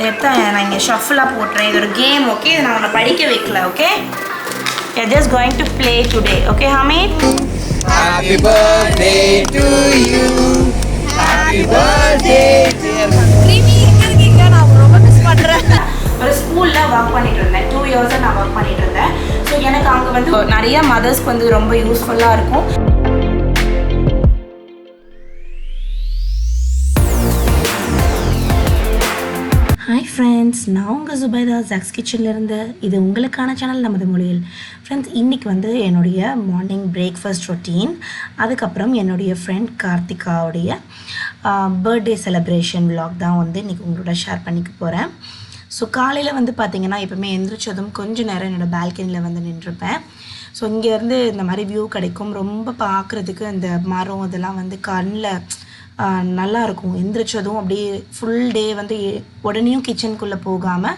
எடுத்து நான் இங்கே ஷஃபிளாக போட்டுறேன். இது ஒரு கேம், ஓகே? இதை நான் உன்னை படிக்க வைக்கல, okay? You're just going to play today, okay, Hamid? Happy birthday to you. Happy birthday dear. Creamy இருக்கீங்க, நான் ரொம்ப மிஸ் பண்ணுறேன். ஒரு ஸ்கூலில் ஒர்க் பண்ணிட்டு இருந்தேன். 2 இயர்ஸாக நான் ஒர்க் பண்ணிட்டு இருந்தேன். ஸோ எனக்கு அங்கே வந்து நிறைய மதர்ஸ்க்கு வந்து ரொம்ப யூஸ்ஃபுல்லாக இருக்கும். ஹாய் ஃப்ரெண்ட்ஸ், நான் உங்கள் சுபைதா ஜாக்ஸ் கிச்சன்லேருந்து. இது உங்களுக்கான சேனல் நமது மொழியில். ஃப்ரெண்ட்ஸ், இன்றைக்கி வந்து என்னுடைய மார்னிங் பிரேக்ஃபாஸ்ட் ரொட்டீன், அதுக்கப்புறம் என்னுடைய ஃப்ரெண்ட் கார்த்திகாவுடைய பர்த்டே செலிப்ரேஷன் விலாக் தான் வந்து இன்றைக்கி உங்களோட ஷேர் பண்ணிக்க போகிறேன். ஸோ காலையில் வந்து பார்த்திங்கன்னா எப்போவுமே எந்திரிச்சதும் கொஞ்சம் நேரம் என்னோடய பால்கனியில் வந்து நின்றுப்பேன். ஸோ இங்கேருந்து இந்த மாதிரி வியூ கிடைக்கும். ரொம்ப பார்க்குறதுக்கு இந்த மரம் இதெல்லாம் வந்து கண்ணில் நல்லாயிருக்கும். எந்திரிச்சதும் அப்படியே ஃபுல் டே வந்து உடனேயும் கிச்சனுக்குள்ளே போகாமல்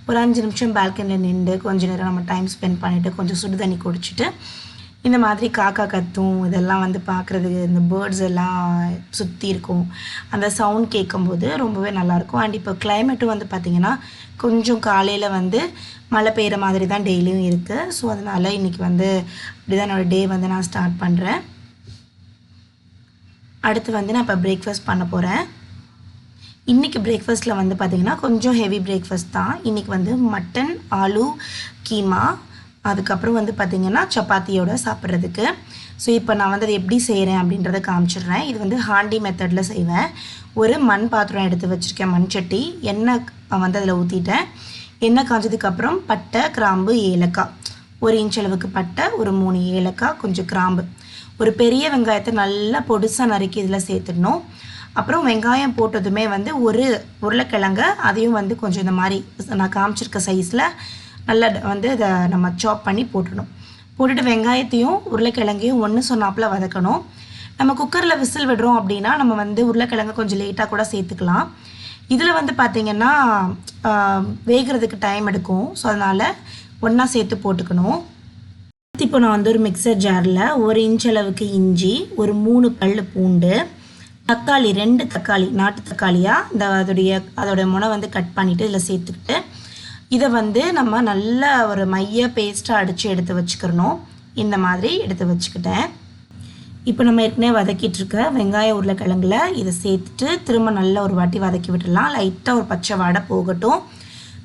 ஒரு 5 நிமிஷம் பால்கனியில் நின்று கொஞ்சம் நேரம் நம்ம டைம் ஸ்பெண்ட் பண்ணிவிட்டு கொஞ்சம் சுடு தண்ணி குடிச்சிட்டு இந்த மாதிரி காக்கா கத்தும் இதெல்லாம் வந்து பார்க்குறதுக்கு, இந்த பேர்ட்ஸ் எல்லாம் சுற்றி இருக்கும், அந்த சவுண்ட் கேட்கும்போது ரொம்பவே நல்லாயிருக்கும். அண்ட் இப்போ கிளைமேட்டும் வந்து பார்த்திங்கன்னா கொஞ்சம் காலையில் வந்து மழை பெய்கிற மாதிரி தான் டெய்லியும் இருக்குது. ஸோ அதனால் இன்றைக்கி வந்து அப்படி தான் என்னோடய டே வந்து நான் ஸ்டார்ட் பண்ணுறேன். அடுத்து வந்து நான் இப்போ பிரேக்ஃபாஸ்ட் பண்ண போகிறேன். இன்றைக்கி பிரேக்ஃபாஸ்ட்டில் வந்து பார்த்திங்கன்னா கொஞ்சம் ஹெவி பிரேக்ஃபாஸ்ட் தான். இன்றைக்கி வந்து மட்டன், ஆலு கீமா, அதுக்கப்புறம் வந்து பார்த்திங்கன்னா சப்பாத்தியோடு சாப்பிட்றதுக்கு. ஸோ இப்போ நான் வந்து அதை எப்படி செய்கிறேன் அப்படின்றத காமிச்சிடுறேன். இது வந்து ஹாண்டி மெத்தடில் செய்வேன். ஒரு மண் பாத்திரம் எடுத்து வச்சுருக்கேன், மண் சட்டி. எண்ணெய் வந்து அதில் ஊற்றிட்டேன். எண்ணெய் காய்ச்சதுக்கப்புறம் பட்டை, கிராம்பு, ஏலக்காய், 1 இன்ச் அளவுக்கு பட்டை, ஒரு 3 ஏலக்காய், கொஞ்சம் கிராம்பு, ஒரு பெரிய வெங்காயத்தை நல்லா பொடிசாக நறுக்கி இதில் சேர்த்துடணும். அப்புறம் வெங்காயம் போட்டதுமே வந்து ஒரு உருளைக்கிழங்க அதையும் வந்து கொஞ்சம் இந்த மாதிரி நான் காமிச்சிருக்க சைஸில் நல்லா வந்து இதை நம்ம சாப் பண்ணி போட்டுடணும். போட்டுட்டு வெங்காயத்தையும் உருளைக்கிழங்கையும் ஒன்று சொன்னாப்பில் வதக்கணும். நம்ம குக்கரில் விசில் விடுறோம் அப்படின்னா நம்ம வந்து உருளைக்கிழங்கு கொஞ்சம் லேட்டாக கூட சேர்த்துக்கலாம். இதில் வந்து பார்த்திங்கன்னா வேகிறதுக்கு டைம் எடுக்கும். ஸோ அதனால் ஒன்றா சேர்த்து போட்டுக்கணும். இப்போ நான் வந்து ஒரு மிக்சர் ஜாரில் 1 இன்ச் அளவுக்கு இஞ்சி, ஒரு 3 பல் பூண்டு, தக்காளி 2 தக்காளி, நாட்டு தக்காளியாக இந்த அதோடைய முனை வந்து கட் பண்ணிவிட்டு இதில் சேர்த்துக்கிட்டு இதை வந்து நம்ம நல்ல ஒரு மைய பேஸ்ட்டாக அடித்து எடுத்து வச்சுக்கிறணும். இந்த மாதிரி எடுத்து வச்சுக்கிட்டேன். இப்போ நம்ம ஏற்கனவே வதக்கிட்டுருக்க வெங்காய உருளைக்கிழங்குல இதை சேர்த்துட்டு திரும்ப நல்ல ஒரு வாட்டி வதக்கி விட்டுடலாம். லைட்டாக ஒரு பச்சை வாடை போகட்டும்.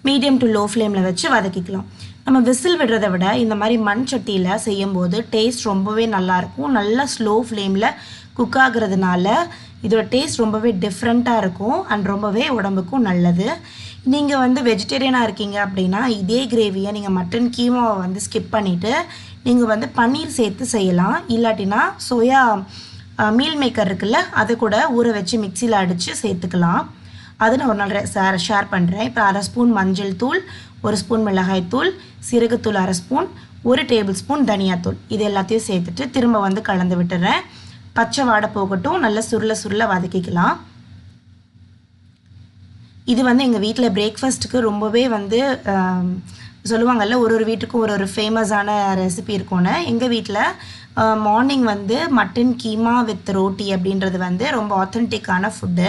மீடியம் டு லோ ஃப்ளேமில் வச்சு வதக்கிக்கலாம். நம்ம விசில் விடுறதை விட இந்த மாதிரி மண் சட்டியில் செய்யும்போது டேஸ்ட் ரொம்பவே நல்லாயிருக்கும். நல்லா ஸ்லோ ஃப்ளேமில் குக் ஆகுறதுனால இதோட டேஸ்ட் ரொம்பவே டிஃப்ரெண்ட்டாக இருக்கும் அண்ட் ரொம்பவே உடம்புக்கும் நல்லது. நீங்கள் வந்து வெஜிடேரியனாக இருக்கீங்க அப்படின்னா இதே கிரேவியை நீங்கள் மட்டன் கீமாவை வந்து ஸ்கிப் பண்ணிவிட்டு நீங்கள் வந்து பன்னீர் சேர்த்து செய்யலாம். இல்லாட்டினா சோயா மீல் மேக்கர் இருக்குல்ல, அதை கூட ஊற வச்சு மிக்சியில் அடித்து சேர்த்துக்கலாம். அது நான் ஒரு நாள் ஷேர் பண்ணுறேன். இப்போ 1/2 ஸ்பூன் மஞ்சள் தூள், 1 ஸ்பூன் மிளகாய்த்தூள், சீரகத்தூள் 1/2 ஸ்பூன், 1 டேபிள் ஸ்பூன் தனியாத்தூள், இது எல்லாத்தையும் சேர்த்துட்டு திரும்ப வந்து கலந்து விட்டுறேன். பச்சை வாடை போகட்டும். நல்லா சுருள வதக்கிக்கலாம். இது வந்து எங்கள் வீட்டில் பிரேக்ஃபாஸ்ட்டுக்கு ரொம்பவே வந்து சொல்லுவாங்கள்ல, ஒரு வீட்டுக்கும் ஒரு ஃபேமஸான ரெசிபி இருக்கும்னு. எங்கள் வீட்டில் மார்னிங் வந்து மட்டன் கீமா வித் ரோட்டி அப்படின்றது வந்து ரொம்ப ஆத்தென்டிக்கான ஃபுட்டு.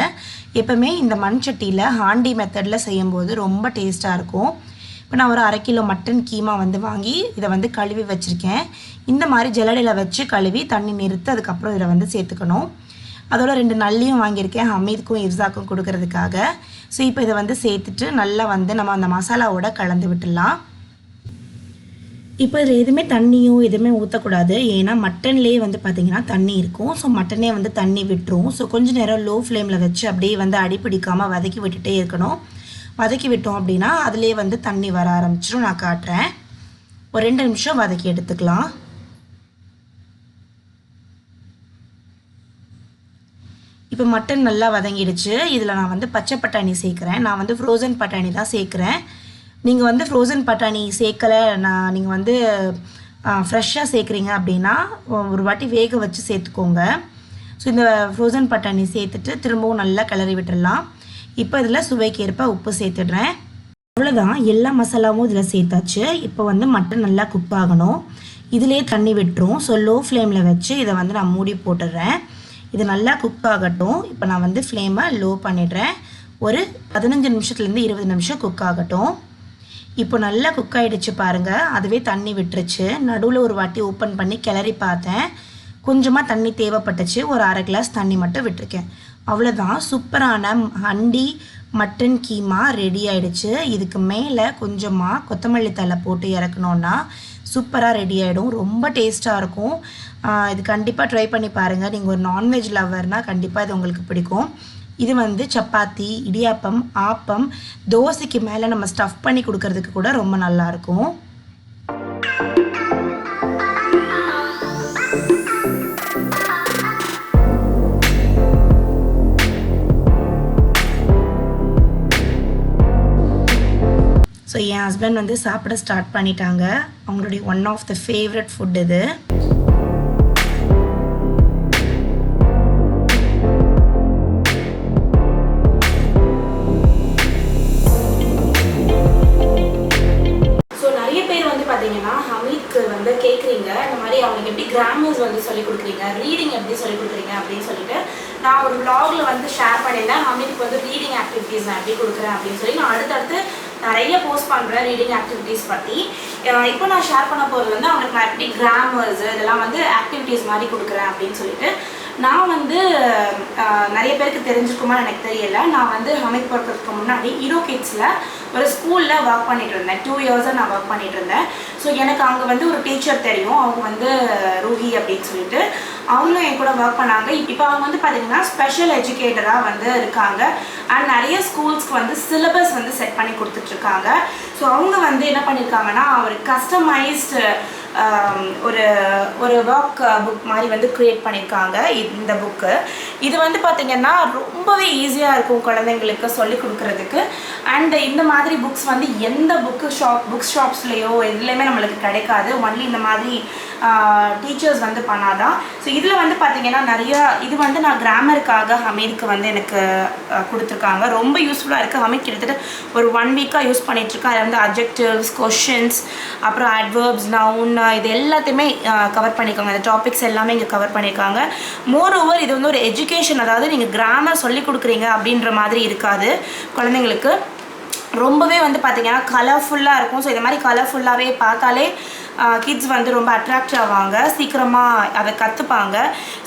எப்போவுமே இந்த மண் சட்டியில் ஹாண்டி மெத்தடில் செய்யும்போது ரொம்ப டேஸ்ட்டாக இருக்கும். இப்போ நான் ஒரு 1/2 கிலோ மட்டன் கீமா வந்து வாங்கி இதை வந்து கழுவி வச்சுருக்கேன். இந்த மாதிரி ஜல்லடையில் வச்சு கழுவி தண்ணி நிறுத்து அதுக்கப்புறம் இதில் வந்து சேர்த்துக்கணும். அதோட 2 நல்லியும் வாங்கியிருக்கேன் ஹமீதுக்கும் இவ்ஸாக்கும் கொடுக்கறதுக்காக. ஸோ இப்போ இதை வந்து சேர்த்துட்டு நல்லா வந்து நம்ம அந்த மசாலாவோட கலந்து விட்டுடலாம். இப்போ இதில் எதுவுமே தண்ணியோ எதுவுமே ஊற்றக்கூடாது. ஏன்னா மட்டன்லேயே வந்து பார்த்திங்கன்னா தண்ணி இருக்கும். ஸோ மட்டனே வந்து தண்ணி விட்டுரும். ஸோ கொஞ்சம் நேரம் லோ ஃப்ளேமில் வச்சு அப்படியே வந்து அடிப்பிடிக்காமல் வதக்கி விட்டுட்டே இருக்கணும். வதக்கி விட்டோம் அப்படின்னா அதிலே வந்து தண்ணி வர ஆரம்பிச்சிடும். நான் காட்டுறேன். ஒரு 2 நிமிஷம் வதக்கி எடுத்துக்கலாம். இப்போ மட்டன் நல்லா வதங்கிடுச்சு. இதில் நான் வந்து பச்சை பட்டாணி சேர்க்குறேன். நான் வந்து ஃப்ரோசன் பட்டாணி தான் சேர்க்குறேன். நீங்கள் வந்து ஃப்ரோசன் பட்டாணி சேர்க்கலை, நீங்கள் வந்து ஃப்ரெஷ்ஷாக சேர்க்குறீங்க அப்படின்னா ஒரு வாட்டி வேக வச்சு சேர்த்துக்கோங்க. ஸோ இந்த ஃப்ரோசன் பட்டாணி சேர்த்துட்டு திரும்பவும் நல்லா கிளறி விட்டுடலாம். இப்போ இதில் சுவைக்கு ஏற்ப உப்பு சேர்த்துடுறேன். அவ்வளோதான், எல்லா மசாலாவும் இதில் சேர்த்தாச்சு. இப்போ வந்து மட்டன் நல்லா குக் ஆகணும். இதிலே தண்ணி விட்டுரும். ஸோ லோ ஃப்ளேமில் வச்சு இதை வந்து நான் மூடி போட்டுடுறேன். இது நல்லா குக் ஆகட்டும். இப்போ நான் வந்து ஃப்ளேமை லோ பண்ணிடுறேன். ஒரு 15 நிமிஷத்துலேருந்து 20 நிமிஷம் குக் ஆகட்டும். இப்போ நல்லா குக் ஆகிடுச்சு பாருங்கள். அதுவே தண்ணி விட்டுருச்சு. நடுவில் ஒரு வாட்டி ஓப்பன் பண்ணி கிளறி பார்த்தேன். கொஞ்சமாக தண்ணி தேவைப்பட்டுச்சு. ஒரு அரை கிளாஸ் தண்ணி மட்டும் விட்டுருக்கேன். அவ்வளோதான். சூப்பரான ஹண்டி மட்டன் கீமா ரெடி ஆகிடுச்சு. இதுக்கு மேலே கொஞ்சமாக கொத்தமல்லி தழை போட்டு இறக்கணுன்னா சூப்பராக ரெடி ஆகிடும். ரொம்ப டேஸ்ட்டாக இருக்கும். இது கண்டிப்பாக ட்ரை பண்ணி பாருங்கள். நீங்கள் ஒரு நான்வெஜ் லவர்னால் கண்டிப்பாக இது உங்களுக்கு பிடிக்கும். இது வந்து சப்பாத்தி, இடியாப்பம், ஆப்பம், தோசைக்கு மேலே நம்ம ஸ்டஃப் பண்ணி கொடுக்கறதுக்கு கூட ரொம்ப நல்லாயிருக்கும். ஸோ என் ஹஸ்பண்ட் வந்து சாப்பிட ஸ்டார்ட் பண்ணிட்டாங்க. அவங்களுடைய one of the favourite food இது. ஹமீத்க்கு வந்து கேட்குறீங்க, இந்த மாதிரி அவங்களுக்கு எப்படி கிராமர்ஸ் வந்து சொல்லிக் கொடுக்குறீங்க, ரீடிங் எப்படி சொல்லிக் கொடுக்குறீங்க அப்படின்னு சொல்லிட்டு நான் ஒரு vlogல வந்து ஷேர் பண்ணியிருந்தேன். ஹமீத்க்கு வந்து ரீடிங் ஆக்டிவிட்டீஸ் நான் எப்படி கொடுக்குறேன் அப்படின்னு சொல்லி நான் அடுத்தடுத்து நிறைய போஸ்ட் பண்ணுறேன் ரீடிங் ஆக்டிவிட்டீஸ் பற்றி. இப்போ நான் ஷேர் பண்ண போகிறது வந்து அவனுக்கு நான் எப்படி கிராமர்ஸ் இதெல்லாம் வந்து ஆக்டிவிட்டீஸ் மாதிரி கொடுக்குறேன் அப்படின்னு சொல்லிட்டு. நான் வந்து நிறைய பேருக்கு தெரிஞ்சுக்குமா எனக்கு தெரியல. நான் வந்து ஹமீத் பிறக்கிறதுக்கு முன்னாடி ஈரோ கிட்ஸில் ஒரு ஸ்கூலில் ஒர்க் பண்ணிகிட்டு இருந்தேன். 2 இயர்ஸாக நான் ஒர்க் பண்ணிகிட்டு இருந்தேன். ஸோ எனக்கு அங்கே வந்து ஒரு டீச்சர் தெரியும். அவங்க வந்து ரூஹி அப்படின்னு சொல்லிட்டு அவங்களும் என் கூட ஒர்க் பண்ணாங்க. இப்போ அவங்க வந்து பார்த்திங்கன்னா ஸ்பெஷல் எஜுகேட்டராக வந்து இருக்காங்க. அண்ட் நிறைய ஸ்கூல்ஸ்க்கு வந்து சிலபஸ் வந்து செட் பண்ணி கொடுத்துட்ருக்காங்க. ஸோ அவங்க வந்து என்ன பண்ணியிருக்காங்கன்னா ஒரு கஸ்டமைஸ்டு ஒரு ஒர்க் புக் மாதிரி வந்து க்ரியேட் பண்ணியிருக்காங்க. இந்த புக்கு இது வந்து பார்த்திங்கன்னா ரொம்பவே ஈஸியாக இருக்கும் குழந்தைங்களுக்கு சொல்லிக் கொடுக்குறதுக்கு. அண்ட் இந்த மாதிரி புக்ஸ் வந்து எந்த புக் ஷாப்ஸ்லேயோ எதுலேயுமே நம்மளுக்கு கிடைக்காது. ஒன்லி இந்த மாதிரி டீச்சர்ஸ் வந்து பண்ணாதான். ஸோ இதில் வந்து பார்த்திங்கன்னா நிறையா இது வந்து நான் கிராமருக்காக ஹமீதுக்கு வந்து எனக்கு கொடுத்துருக்காங்க. ரொம்ப யூஸ்ஃபுல்லாக இருக்குது. ஹமீத் கிட்டத்தட்ட ஒரு 1 வீக்காக யூஸ் பண்ணிகிட்ருக்கேன். அதில் வந்து அட்ஜெக்டிவ்ஸ், கொஷின்ஸ், அப்புறம் அட்வர்ப்ஸ், நவுன் இது எல்லாத்தையுமே கவர் பண்ணியிருக்காங்க. இந்த டாபிக்ஸ் எல்லாமே இங்கே கவர் பண்ணியிருக்காங்க. மோர் ஓவர் இது வந்து ஒரு எஜுகேஷன், அதாவது நீங்கள் கிராமர் சொல்லி கொடுக்குறீங்க அப்படின்ற மாதிரி இருக்காது குழந்தைங்களுக்கு. ரொம்பவே வந்து பார்த்திங்கன்னா கலர்ஃபுல்லாக இருக்கும். ஸோ இந்த மாதிரி கலர்ஃபுல்லாகவே பார்த்தாலே கிட்ஸ் வந்து ரொம்ப அட்ராக்ட் ஆவாங்க, சீக்கிரமாக அதை கற்றுப்பாங்க.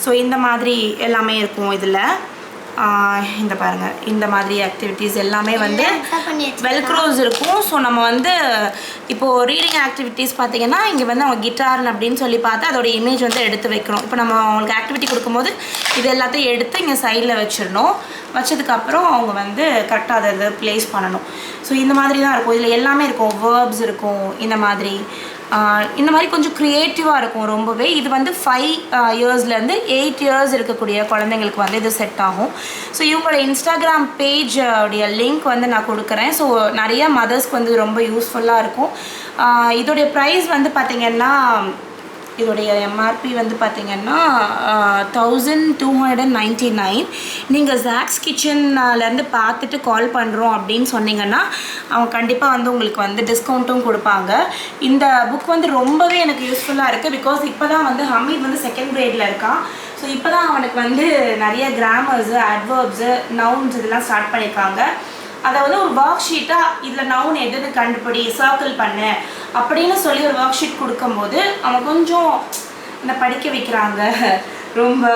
ஸோ இந்த மாதிரி எல்லாமே இருக்கும் இதில். இந்த பாருங்கள், இந்த மாதிரி ஆக்டிவிட்டீஸ் எல்லாமே வந்து வெல்க்ரோஸ் இருக்கும். ஸோ நம்ம வந்து இப்போது ரீடிங் ஆக்டிவிட்டீஸ் பார்த்திங்கன்னா இங்கே வந்து அவங்க கிட்டார் அப்படின்னு சொல்லி பார்த்து அதோட இமேஜ் வந்து எடுத்து வைக்கணும். இப்போ நம்ம அவங்களுக்கு ஆக்டிவிட்டி கொடுக்கும்போது இது எல்லாத்தையும் எடுத்து இங்கே சைடில் வச்சிடணும். வச்சதுக்கப்புறம் அவங்க வந்து கரெக்டாக அதை ப்ளேஸ் பண்ணணும். ஸோ இந்த மாதிரி தான் இருக்கும். இதில் எல்லாமே இருக்கும். வேர்ப்ஸ் இருக்கும். இந்த மாதிரி கொஞ்சம் க்ரியேட்டிவாக இருக்கும் ரொம்பவே. இது வந்து 5 இயர்ஸ்லேருந்து 8 இயர்ஸ் இருக்கக்கூடிய குழந்தைங்களுக்கு வந்து இது செட் ஆகும். ஸோ இவங்களோட இன்ஸ்டாகிராம் பேஜ் உடைய லிங்க் வந்து நான் கொடுக்குறேன். ஸோ நிறையா மதர்ஸ்க்கு வந்து ரொம்ப யூஸ்ஃபுல்லாக இருக்கும். இதோடைய ப்ரைஸ் வந்து பார்த்திங்கன்னா இதோடைய எம்ஆர்பி வந்து பார்த்திங்கன்னா 1299. நீங்கள் zacs kitchenலேருந்து பார்த்துட்டு கால் பண்ணுறோம் அப்படின்னு சொன்னீங்கன்னா அவங்க கண்டிப்பாக வந்து உங்களுக்கு வந்து டிஸ்கவுண்ட்டும் கொடுப்பாங்க. இந்த புக் வந்து ரொம்பவே எனக்கு யூஸ்ஃபுல்லாக இருக்குது. பிகாஸ் இப்போ தான் வந்து ஹமீத் வந்து 2nd grade இருக்கான். ஸோ இப்போ தான் அவனுக்கு வந்து நிறைய கிராமர்ஸு, அட்வர்ப்ஸு, நவுன்ஸ் இதெல்லாம் ஸ்டார்ட் பண்ணியிருக்காங்க. அதை வந்து ஒரு ஒர்க் ஷீட்டாக இதில் நவுன் எதுன்னு கண்டுபிடி, சர்க்கிள் பண்ணு அப்படின்னு சொல்லி ஒரு ஒர்க் ஷீட் கொடுக்கும்போது அவன் கொஞ்சம் இந்த படிக்க வைக்கிறாங்க ரொம்ப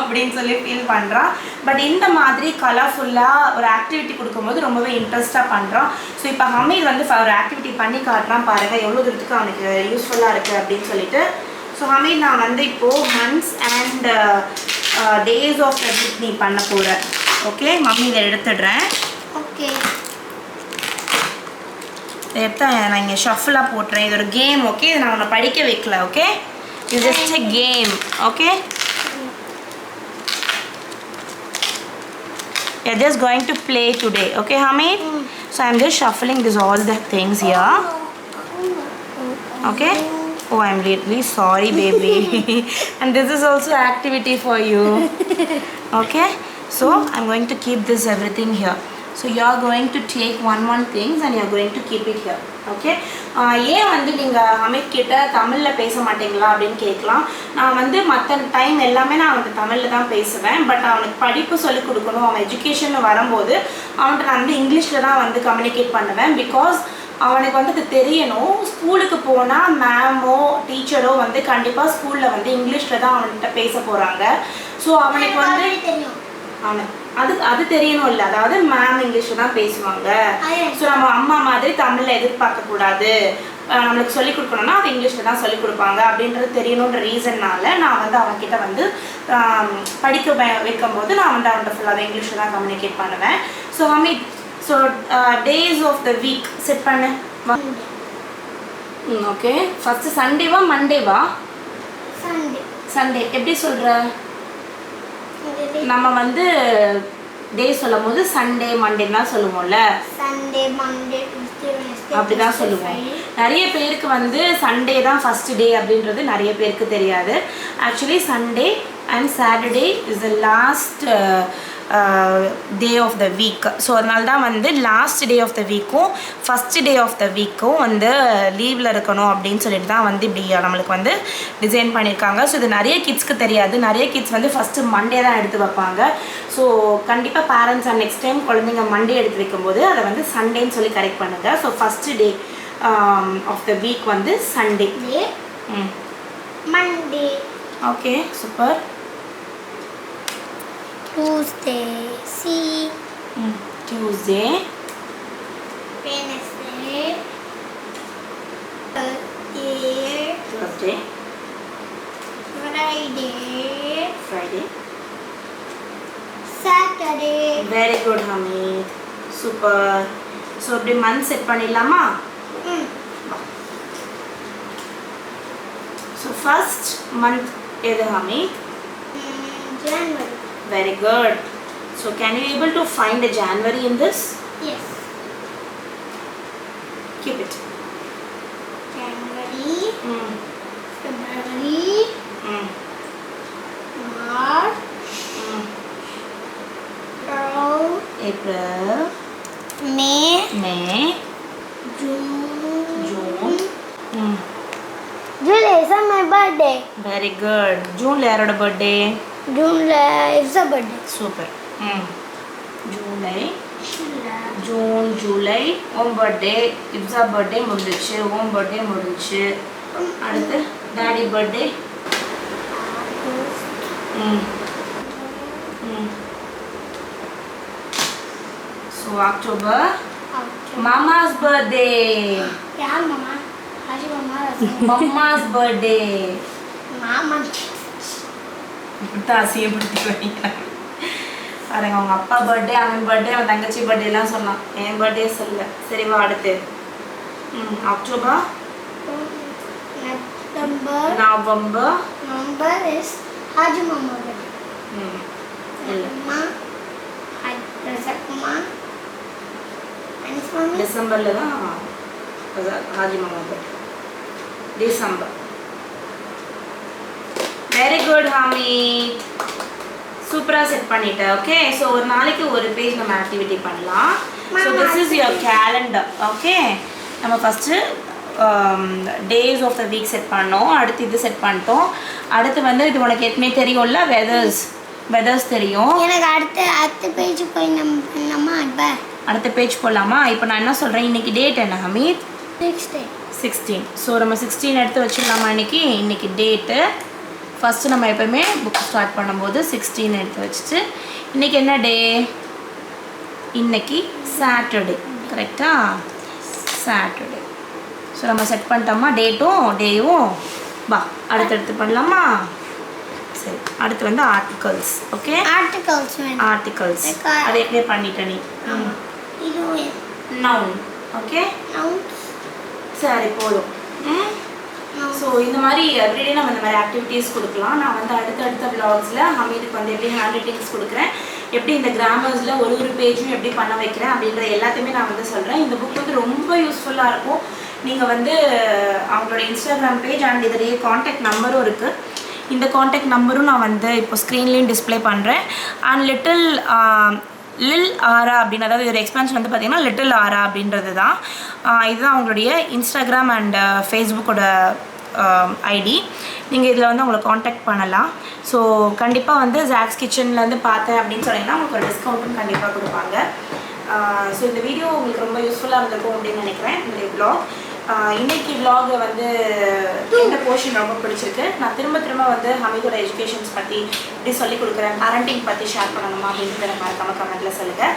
அப்படின்னு சொல்லி ஃபீல் பண்ணுறான். பட் இந்த மாதிரி கலர்ஃபுல்லாக ஒரு ஆக்டிவிட்டி கொடுக்கும்போது ரொம்பவே இன்ட்ரெஸ்ட்டாக பண்ணுறான். ஸோ இப்போ ஹமீத் வந்து ஒரு ஆக்டிவிட்டி பண்ணி காட்டுறான். பாருங்கள் எவ்வளோ தூரத்துக்கு அவனுக்கு யூஸ்ஃபுல்லாக இருக்குது அப்படின்னு சொல்லிட்டு. ஸோ ஹமீத், நான் வந்து இப்போது months and days of the week நீ பண்ண போகிறேன். ஓகே மம்மி இதை எடுத்துடுறேன். ஓகே, எடுத்தா நான் இங்கே ஷஃபிளாக போட்டுறேன். இது ஒரு கேம். ஓகே, இதை நான் உன்னை படிக்க வைக்கல. ஓகே, இது just a game. Okay, you're just going to play today. Okay Hamid? So I'm just shuffling this all the things here. Okay? Oh, I'm really sorry baby. And this is also activity for you. Okay? So I'm going to keep this everything here. So you are going to take one things and you are going to keep it here. Okay. ஏன் வந்து நீங்கள் அமித் கிட்ட தமிழில் பேச மாட்டீங்களா அப்படின்னு கேட்கலாம். நான் வந்து மற்ற டைம் எல்லாமே நான் அவனுக்கு தமிழில் தான் பேசுவேன். பட் அவனுக்கு படிப்பு சொல்லிக் கொடுக்கணும், அவன் எஜுகேஷன் வரும்போது அவன்கிட்ட நான் வந்து இங்கிலீஷில் தான் வந்து கம்யூனிகேட் பண்ணுவேன். பிகாஸ் அவனுக்கு வந்து அது தெரியணும். ஸ்கூலுக்கு போனால் மேமோ டீச்சரோ வந்து கண்டிப்பாக ஸ்கூலில் வந்து இங்கிலீஷில் தான் அவன்கிட்ட பேச போகிறாங்க. ஸோ அவனுக்கு வந்து அவனுக்கு அது தெரியணும் இல்லை, அதாவது மேம் இங்கிலீஷில் தான் பேசுவாங்க. ஸோ நம்ம அம்மா மாதிரி தமிழில் எதிர்பார்க்கக்கூடாது, நம்மளுக்கு சொல்லிக் கொடுக்கணும்னா அது இங்கிலீஷில் தான் சொல்லிக் கொடுப்பாங்க அப்படின்றது தெரியணுன்ற ரீசன்னால நான் வந்து அவன்கிட்ட வந்து படிக்க வைக்கும்போது நான் வந்து அவன்கிட்ட ஃபுல்லாகவே இங்கிலீஷில் தான் கம்யூனிகேட் பண்ணுவேன். So Amit, so days of the week set பண்ணு. ஓகே, ஃபஸ்ட்டு சண்டேவா மண்டேவா? சண்டே. எப்படி சொல்கிற? நம்ம வந்து டே சொல்லும் போது சண்டே மண்டேன்னு தான் சொல்லுவோம்ல. சண்டே மண்டே அப்படிதான் சொல்லுவோம். நிறைய பேருக்கு வந்து சண்டே தான் ஃபர்ஸ்ட் டே அப்படின்றது நிறைய பேருக்கு தெரியாது. Actually Sunday and Saturday is the last day of the week. So அதனால தான் வந்து லாஸ்ட் டே ஆஃப் த வீக்கும் ஃபஸ்ட் டே ஆஃப் த வீக்கும் வந்து லீவில் இருக்கணும் அப்படின்னு சொல்லிட்டு தான் வந்து இப்படி நம்மளுக்கு வந்து டிசைன் பண்ணியிருக்காங்க. ஸோ இது நிறைய கிட்ஸ்க்கு தெரியாது. நிறைய கிட்ஸ் வந்து ஃபஸ்ட்டு மண்டே தான் எடுத்து வைப்பாங்க. ஸோ கண்டிப்பாக பேரண்ட்ஸ் நெக்ஸ்ட் டைம் குழந்தைங்க மண்டே எடுத்து வைக்கும்போது அதை வந்து சண்டேன்னு சொல்லி கரெக்ட் பண்ணுங்கள். So first day of the week வந்து Sunday. Monday. Okay, super. Tuesday, Tuesday, Wednesday, Thursday, Friday, Saturday. Very good, Hamid. Super. So அப்படி month set பண்ணிடலாமா? So first month எது Hamid? January. Very good. So can you able to find the January in this? Yes. Keep it. January, February, March, April, May, June. July is my birthday. Very good. June யாரோட birthday? June is a birthday. Super. June, July, own birthday, Ibsa birthday முடிஞ்சிச்சு, own birthday முடிஞ்சிச்சு. அடுத்து daddy birthday. So October. Mama's birthday. Yeah, Mama. Haji Mama. Mama's birthday. Mama. இப்படித்தான் அசியப்படுத்தி பண்ணிக்கிறாங்க பாருங்க. அவங்க அப்பா birthday, அவன் பர்த்டே, அவன் தங்கச்சி பர்த்டேலாம் சொன்னான். என் பர்த்டே சொல்ல. சரிவா, அடுத்து அக்டோபர், நவம்பர் இஸ் ஹாஜி மாமா பர்த்டே. டிசம்பர்ல தான் ஹாஜி மாமா birthday. December. Very good Hamid, சூப்பராக செட் பண்ணிட்டேன். ஓகே, ஸோ ஒரு நாளைக்கு ஒரு பேஜ் நம்ம ஆக்டிவிட்டி பண்ணலாம். So this is your calendar. Okay, நம்ம first days of the week set பண்ணோம். அடுத்து இது செட் பண்ணிட்டோம். அடுத்து வந்து இது உனக்கு ஏற்கனவே தெரியும்ல, வெதர்ஸ் தெரியும். எனக்கு அடுத்த பேஜ் போய் நம்ம பண்ணலாமா? இப்போ அடுத்த பேஜ் போடலாமா? இப்போ நான் என்ன சொல்கிறேன், இன்றைக்கி டேட் என்ன ஹமீத்? 16. ஸோ நம்ம 16 எடுத்து வச்சுக்கலாமா? இன்னைக்கு டேட்டு ஃபஸ்ட்டு நம்ம எப்போயுமே புக் ஸ்டார்ட் பண்ணும்போது 16 எடுத்து வச்சுட்டு, இன்றைக்கி என்ன டே? இன்றைக்கி சாட்டர்டே. கரெக்டாக? சாட்டர்டே. ஸோ நம்ம செட் பண்ணிட்டோமா டேயும்? வா, அடுத்தடுத்து பண்ணலாமா? சரி, அடுத்து வந்து ஆர்டிகல்ஸ். ஓகே, ஆர்டிகல்ஸ் அது எப்படியே பண்ணிட்ட நீ. நவுன். ஓகே, சரி போதும். ஸோ இந்த மாதிரி எவ்ரிடே நம்ம இந்த மாதிரி ஆக்டிவிட்டீஸ் கொடுக்கலாம். நான் வந்து அடுத்த வ்ளாக்ஸில் ஹமீதுக்கு வந்து எப்படி ஹேண்ட் ரைட்டிங்ஸ் கொடுக்குறேன், எப்படி இந்த கிராமர்ஸில் ஒரு பேஜும் எப்படி பண்ண வைக்கிறேன் அப்படின்ற எல்லாத்தையுமே நான் வந்து சொல்கிறேன். இந்த புக் வந்து ரொம்ப யூஸ்ஃபுல்லாக இருக்கும். நீங்கள் வந்து அவங்களோட இன்ஸ்டாகிராம் பேஜ் அண்ட் இதிலேயே காண்டாக்ட் நம்பரும் இருக்குது. இந்த காண்டாக்ட் நம்பரும் நான் வந்து இப்போ ஸ்க்ரீன்லேயும் டிஸ்பிளே பண்ணுறேன். அண்ட் லில் ஆரா அப்படின்னு, அதாவது இதோட எக்ஸ்பென்ஷன் வந்து பார்த்திங்கன்னா லிட்டில் ஆரா அப்படின்றது தான். இதுதான் அவங்களுடைய இன்ஸ்டாகிராம் அண்ட் ஃபேஸ்புக்கோட ஐடி. நீங்கள் இதில் வந்து உங்களை காண்டாக்ட் பண்ணலாம். ஸோ கண்டிப்பாக வந்து ஜாக்ஸ் கிச்சன்லேருந்து பார்த்தேன் அப்படின்னு சொன்னீங்கன்னா உங்களுக்கு ஒரு டிஸ்கவுண்ட்டும் கண்டிப்பாக கொடுப்பாங்க. ஸோ இந்த வீடியோ உங்களுக்கு ரொம்ப யூஸ்ஃபுல்லாக இருந்திருக்கும் அப்படின்னு நினைக்கிறேன். இந்த விளாக் இன்றைக்கி விளாகை வந்து எந்த போர்ஷன் ரொம்ப பிடிச்சிருக்கு, நான் திரும்ப வந்து ஹமீதோட எஜுகேஷன்ஸ் பற்றி இப்படி சொல்லிக் கொடுக்குறேன், பேரண்டிங் பற்றி ஷேர் பண்ணணுமா அப்படின்றத மறக்காம கமெண்ட்டில் சொல்லுங்கள்.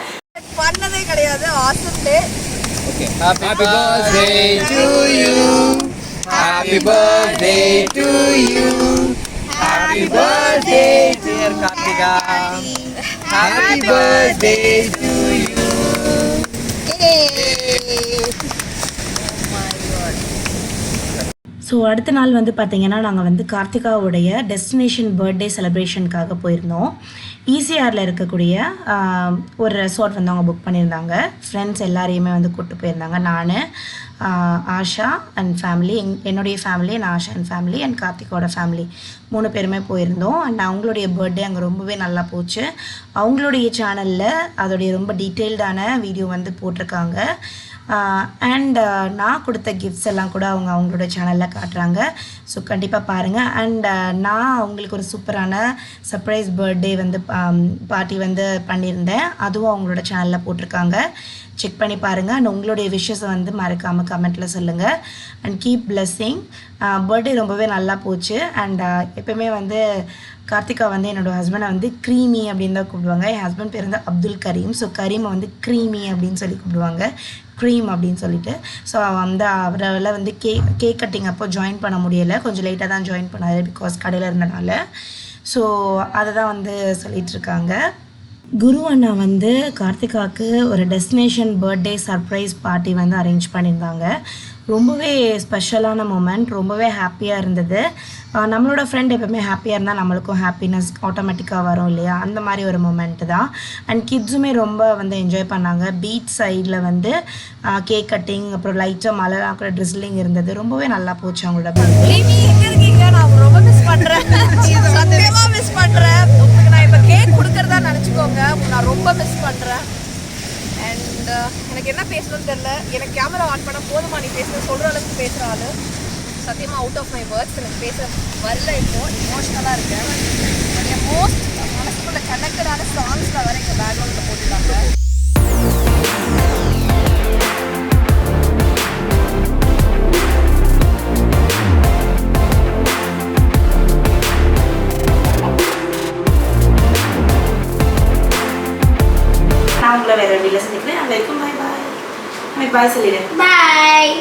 பண்ணதே கிடையாது. Awesome day. Okay. Happy birthday to you. Happy birthday to you. Happy birthday dear Karthikha. Happy birthday to you. So அடுத்த நாள் வந்து பார்த்திங்கன்னா நாங்கள் வந்து கார்த்திகாவுடைய டெஸ்டினேஷன் பர்த்டே செலிப்ரேஷனுக்காக போயிருந்தோம். ஈசிஆரில் இருக்கக்கூடிய ஒரு ரெசார்ட் வந்து அவங்க புக் பண்ணியிருந்தாங்க. ஃப்ரெண்ட்ஸ் எல்லாரையுமே வந்து கூப்பிட்டு போயிருந்தாங்க. நான், ஆஷா அண்ட் ஃபேமிலி, என்னுடைய family and Asha and family and கார்த்திகோட ஃபேமிலி 3 பேருமே போயிருந்தோம். அண்ட் அவங்களுடைய பர்த்டே அங்கே ரொம்பவே நல்லா போச்சு. அவங்களுடைய சேனலில் அதோடைய ரொம்ப டீட்டெயில்டான வீடியோ வந்து போட்டிருக்காங்க. அண்ட் நான் கொடுத்த கிஃப்ட்ஸ் எல்லாம் கூட அவங்களோட சேனலில் காட்டுறாங்க. ஸோ கண்டிப்பாக பாருங்கள். அண்ட் நான் அவங்களுக்கு ஒரு சூப்பரான சர்ப்ரைஸ் பர்த்டே வந்து பார்ட்டி வந்து பண்ணியிருந்தேன். அதுவும் அவங்களோட சேனலில் போட்டிருக்காங்க. செக் பண்ணி பாருங்கள். அண்ட் உங்களுடைய விஷஸை வந்து மறக்காமல் கமெண்ட்டில் சொல்லுங்கள். And keep blessing. பர்த்டே ரொம்பவே நல்லா போச்சு. அண்ட் எப்போயுமே வந்து கார்த்திகா வந்து என்னோடய ஹஸ்பண்டை வந்து க்ரீமி அப்படின்னு தான் கூப்பிடுவாங்க. என் ஹஸ்பண்ட் பேர் வந்து அப்துல் கரீம். ஸோ கரீமை வந்து க்ரீமி அப்படின்னு சொல்லி கூப்பிடுவாங்க, க்ரீம் அப்படின்னு சொல்லிட்டு. ஸோ வந்து அவரால் வந்து கேக் கட்டிங் அப்போ ஜாயின் பண்ண முடியலை, கொஞ்சம் லேட்டாக தான் ஜாயின் பண்ணார் பிகாஸ் கடையில் இருந்தனால. ஸோ அதை தான் வந்து சொல்லிகிட்ருக்காங்க. குரு அண்ணா வந்து கார்த்திகாவுக்கு ஒரு டெஸ்டினேஷன் பர்த்டே சர்ப்ரைஸ் பார்ட்டி வந்து அரேஞ்ச் பண்ணியிருந்தாங்க. ரொம்பவே ஸ்பெஷலான மூமெண்ட், ரொம்பவே ஹாப்பியாக இருந்தது. நம்மளோட ஃப்ரெண்ட் எப்போவுமே ஹாப்பியாக இருந்தால் நம்மளுக்கும் ஹாப்பினஸ் ஆட்டோமேட்டிக்காக வரும் இல்லையா, அந்த மாதிரி ஒரு மூமெண்ட்டு தான். அண்ட் கிட்ஸுமே ரொம்ப வந்து என்ஜாய் பண்ணாங்க. பீச் சைடில் வந்து கேக் கட்டிங், அப்புறம் லைட்டாக மழைலாம் கூட ட்ரிஸ்லிங் இருந்தது. ரொம்பவே நல்லா போச்சு அவங்களோட பர்த்டே. எங்கே இருக்கீங்க? நான் ரொம்ப மிஸ் பண்ணுறேன், சத்தியமாக மிஸ் பண்ணுறேன். உங்களுக்கு நான் இப்போ கேக் கொடுக்குறதா நினச்சிக்கோங்க. நான் ரொம்ப மிஸ் பண்ணுறேன். அண்ட் எனக்கு என்ன பேசணும்னு தெரியல. எனக்கு கேமரா ஆன் பண்ண போதுமா நீ பேசுகிற சொல்கிற அளவுக்கு பேசுகிற ஆள். சத்தியமாக அவுட் ஆஃப் மை வேர்ட்ஸ். எனக்கு பேச வரல. இப்போது இமோஷ்னலாக இருக்கேன். என் மோஸ்ட் மனசுக்குள்ள கனெக்டடான சாங்ஸில் வர எங்கள் பேக்ரவுண்டில் போட்டுட்டாங்க. நான் உங்களை வேறு வண்டியில் சந்திக்கிறேன். அது வரைக்கும் பாய் பாய். பாய் சொல்லிடுறேன். பாய்.